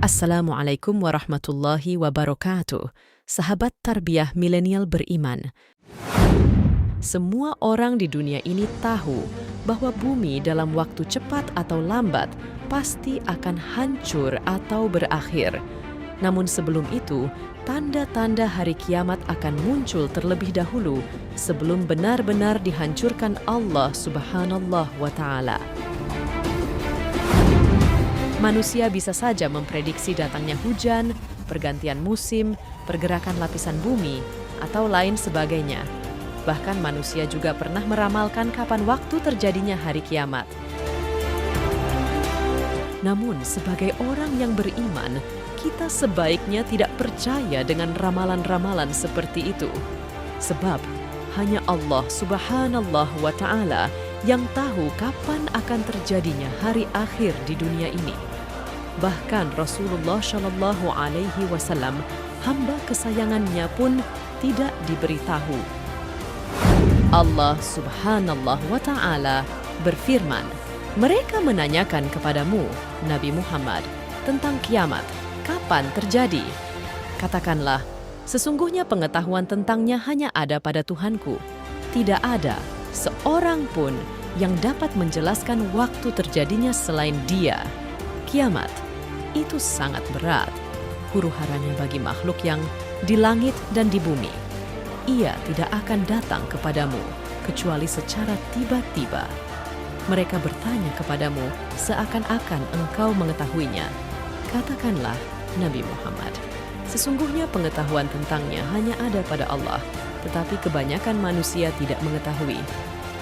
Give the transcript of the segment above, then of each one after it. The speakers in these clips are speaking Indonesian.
Assalamualaikum warahmatullahi wabarakatuh. Sahabat tarbiyah milenial beriman. Semua orang di dunia ini tahu bahwa bumi dalam waktu cepat atau lambat pasti akan hancur atau berakhir. Namun sebelum itu, tanda-tanda hari kiamat akan muncul terlebih dahulu sebelum benar-benar dihancurkan Allah Subhanahu wa Ta'ala. Manusia bisa saja memprediksi datangnya hujan, pergantian musim, pergerakan lapisan bumi, atau lain sebagainya. Bahkan manusia juga pernah meramalkan kapan waktu terjadinya hari kiamat. Namun, sebagai orang yang beriman, kita sebaiknya tidak percaya dengan ramalan-ramalan seperti itu. Sebab, hanya Allah Subhanahu wa Ta'ala yang tahu kapan akan terjadinya hari akhir di dunia ini. Bahkan Rasulullah Shallallahu Alaihi Wasallam, hamba kesayangannya pun tidak diberitahu. Allah Subhanahu wa Ta'ala berfirman, mereka menanyakan kepadamu, Nabi Muhammad, tentang kiamat, kapan terjadi? Katakanlah, sesungguhnya pengetahuan tentangnya hanya ada pada Tuhanku. Tidak ada seorang pun yang dapat menjelaskan waktu terjadinya selain Dia. Kiamat itu sangat berat, huru-haranya bagi makhluk yang di langit dan di bumi. Ia tidak akan datang kepadamu kecuali secara tiba-tiba. Mereka bertanya kepadamu seakan-akan engkau mengetahuinya. Katakanlah, Nabi Muhammad, sesungguhnya pengetahuan tentangnya hanya ada pada Allah, tetapi kebanyakan manusia tidak mengetahui.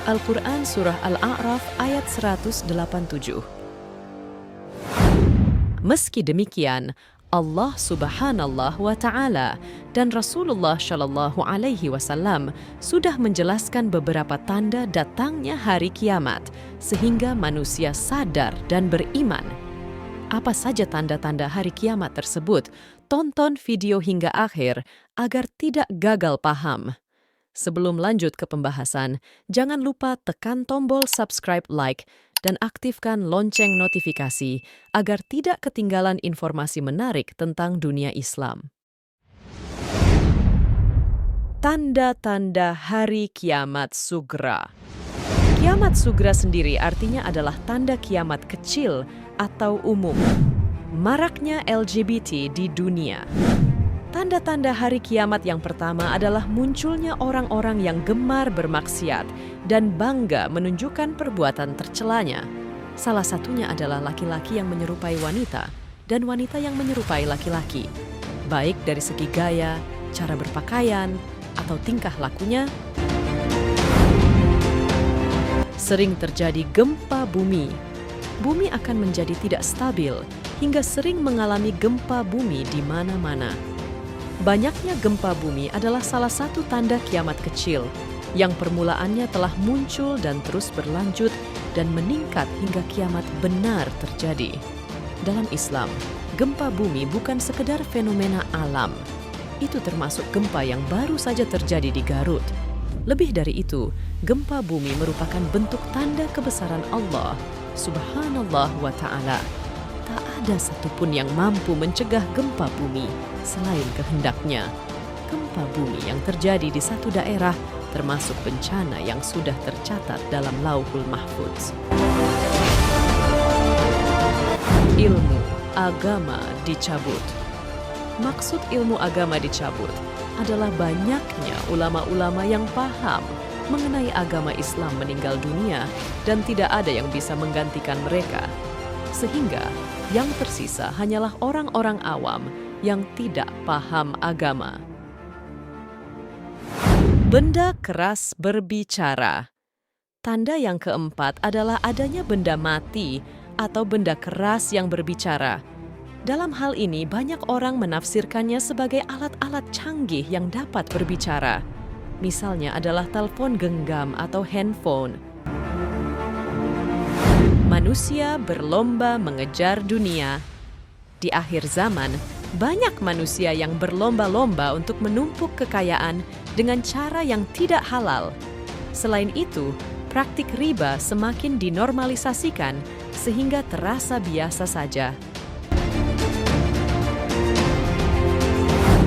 Al-Quran Surah Al-A'raf ayat 187. Meski demikian, Allah Subhanahu wa Ta'ala dan Rasulullah Shallallahu Alaihi Wasallam sudah menjelaskan beberapa tanda datangnya hari kiamat sehingga manusia sadar dan beriman. Apa saja tanda-tanda hari kiamat tersebut? Tonton video hingga akhir agar tidak gagal paham. Sebelum lanjut ke pembahasan, jangan lupa tekan tombol subscribe, like, dan aktifkan lonceng notifikasi agar tidak ketinggalan informasi menarik tentang dunia Islam. Tanda-tanda hari kiamat sugra. Kiamat sugra sendiri artinya adalah tanda kiamat kecil atau umum. Maraknya LGBT di dunia. Tanda-tanda hari kiamat yang pertama adalah munculnya orang-orang yang gemar bermaksiat dan bangga menunjukkan perbuatan tercelanya. Salah satunya adalah laki-laki yang menyerupai wanita dan wanita yang menyerupai laki-laki, baik dari segi gaya, cara berpakaian, atau tingkah lakunya. Sering terjadi gempa bumi. Bumi akan menjadi tidak stabil hingga sering mengalami gempa bumi di mana-mana. Banyaknya gempa bumi adalah salah satu tanda kiamat kecil yang permulaannya telah muncul dan terus berlanjut dan meningkat hingga kiamat benar terjadi. Dalam Islam, gempa bumi bukan sekedar fenomena alam. Itu termasuk gempa yang baru saja terjadi di Garut. Lebih dari itu, gempa bumi merupakan bentuk tanda kebesaran Allah Subhanahu wa Ta'ala. Tak ada satupun yang mampu mencegah gempa bumi selain kehendaknya. Gempa bumi yang terjadi di satu daerah termasuk bencana yang sudah tercatat dalam Lauhul Mahfuz. Ilmu agama dicabut. Maksud ilmu agama dicabut adalah banyaknya ulama-ulama yang paham mengenai agama Islam meninggal dunia dan tidak ada yang bisa menggantikan mereka. Sehingga yang tersisa hanyalah orang-orang awam yang tidak paham agama. Benda keras berbicara. Tanda yang keempat adalah adanya benda mati atau benda keras yang berbicara. Dalam hal ini, banyak orang menafsirkannya sebagai alat-alat canggih yang dapat berbicara. Misalnya adalah telepon genggam atau handphone. Manusia berlomba mengejar dunia. Di akhir zaman, banyak manusia yang berlomba-lomba untuk menumpuk kekayaan dengan cara yang tidak halal. Selain itu, praktik riba semakin dinormalisasikan sehingga terasa biasa saja.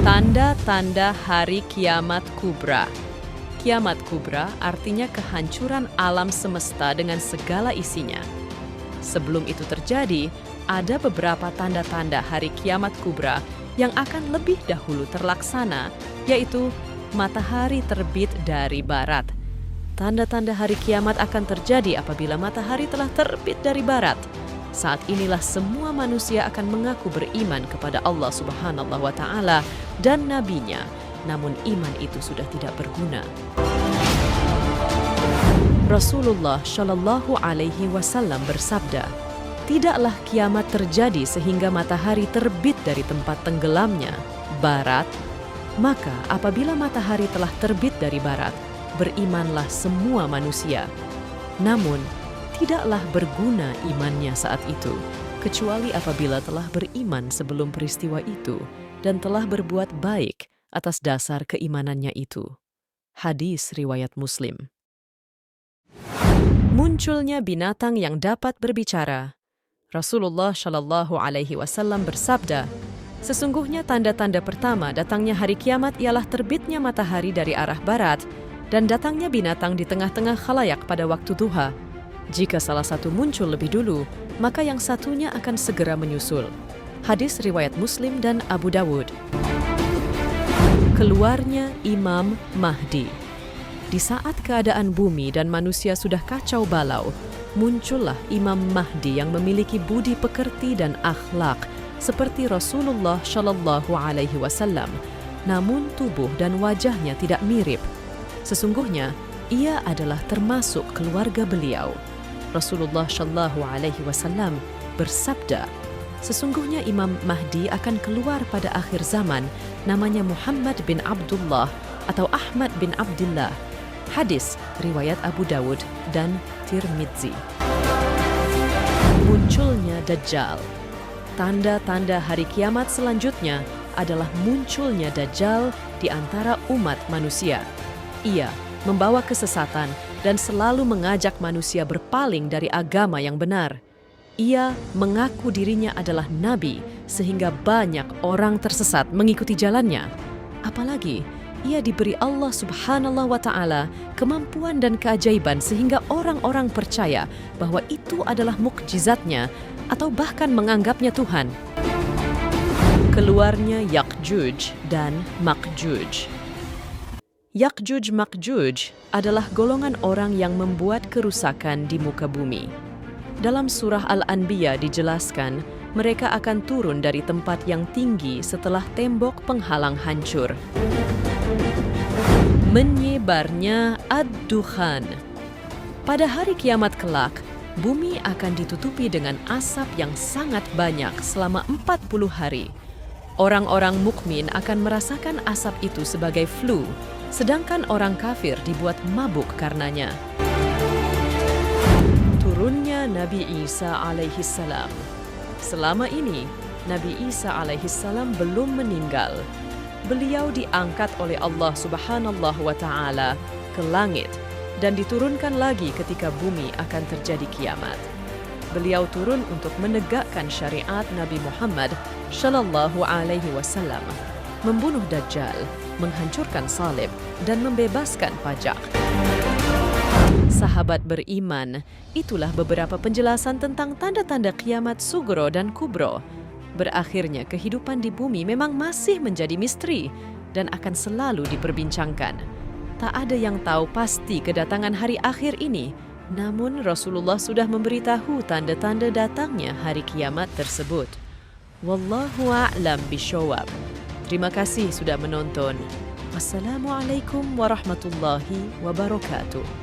Tanda-tanda hari kiamat kubra. Kiamat kubra artinya kehancuran alam semesta dengan segala isinya. Sebelum itu terjadi, ada beberapa tanda-tanda hari kiamat kubra yang akan lebih dahulu terlaksana, yaitu matahari terbit dari barat. Tanda-tanda hari kiamat akan terjadi apabila matahari telah terbit dari barat. Saat inilah semua manusia akan mengaku beriman kepada Allah Subhanahu wa Ta'ala dan Nabi-Nya, namun iman itu sudah tidak berguna. Rasulullah Shallallahu Alaihi Wasallam bersabda, "Tidaklah kiamat terjadi sehingga matahari terbit dari tempat tenggelamnya, barat. Maka apabila matahari telah terbit dari barat, berimanlah semua manusia. Namun, tidaklah berguna imannya saat itu, kecuali apabila telah beriman sebelum peristiwa itu dan telah berbuat baik atas dasar keimanannya itu." Hadis riwayat Muslim. Munculnya binatang yang dapat berbicara. Rasulullah Shallallahu Alaihi Wasallam bersabda, "Sesungguhnya tanda-tanda pertama datangnya hari kiamat ialah terbitnya matahari dari arah barat dan datangnya binatang di tengah-tengah khalayak pada waktu duha. Jika salah satu muncul lebih dulu, maka yang satunya akan segera menyusul." Hadis riwayat Muslim dan Abu Dawud. Keluarnya Imam Mahdi. Di saat keadaan bumi dan manusia sudah kacau balau, muncullah Imam Mahdi yang memiliki budi pekerti dan akhlak seperti Rasulullah Shallallahu Alaihi Wasallam, namun tubuh dan wajahnya tidak mirip. Sesungguhnya, ia adalah termasuk keluarga beliau. Rasulullah Shallallahu Alaihi Wasallam bersabda, "Sesungguhnya Imam Mahdi akan keluar pada akhir zaman, namanya Muhammad bin Abdullah atau Ahmad bin Abdullah." Hadis riwayat Abu Dawud dan Tirmidzi. Munculnya Dajjal. Tanda-tanda hari kiamat selanjutnya adalah munculnya Dajjal di antara umat manusia. Ia membawa kesesatan dan selalu mengajak manusia berpaling dari agama yang benar. Ia mengaku dirinya adalah nabi sehingga banyak orang tersesat mengikuti jalannya. Apalagi ia diberi Allah Subhanahu wa Ta'ala kemampuan dan keajaiban sehingga orang-orang percaya bahwa itu adalah mukjizatnya atau bahkan menganggapnya Tuhan. Keluarnya Ya'juj dan Ma'juj. Ya'juj-Ma'juj adalah golongan orang yang membuat kerusakan di muka bumi. Dalam surah Al-Anbiya dijelaskan, mereka akan turun dari tempat yang tinggi setelah tembok penghalang hancur. Menyebarnya ad-dukhan. Pada hari kiamat kelak, bumi akan ditutupi dengan asap yang sangat banyak selama 40 hari. Orang-orang mukmin akan merasakan asap itu sebagai flu, sedangkan orang kafir dibuat mabuk karenanya. Turunnya Nabi Isa alaihissalam. Selama ini, Nabi Isa alaihissalam belum meninggal. Beliau diangkat oleh Allah Subhanahu wa Ta'ala ke langit dan diturunkan lagi ketika bumi akan terjadi kiamat. Beliau turun untuk menegakkan syariat Nabi Muhammad Shallallahu Alaihi Wasallam, membunuh Dajjal, menghancurkan salib, dan membebaskan pajak. Sahabat beriman, itulah beberapa penjelasan tentang tanda-tanda kiamat sugro dan kubro. Berakhirnya kehidupan di bumi memang masih menjadi misteri dan akan selalu diperbincangkan. Tak ada yang tahu pasti kedatangan hari akhir ini, namun Rasulullah sudah memberitahu tanda-tanda datangnya hari kiamat tersebut. Wallahu a'lam bishawab. Terima kasih sudah menonton. Wassalamualaikum warahmatullahi wabarakatuh.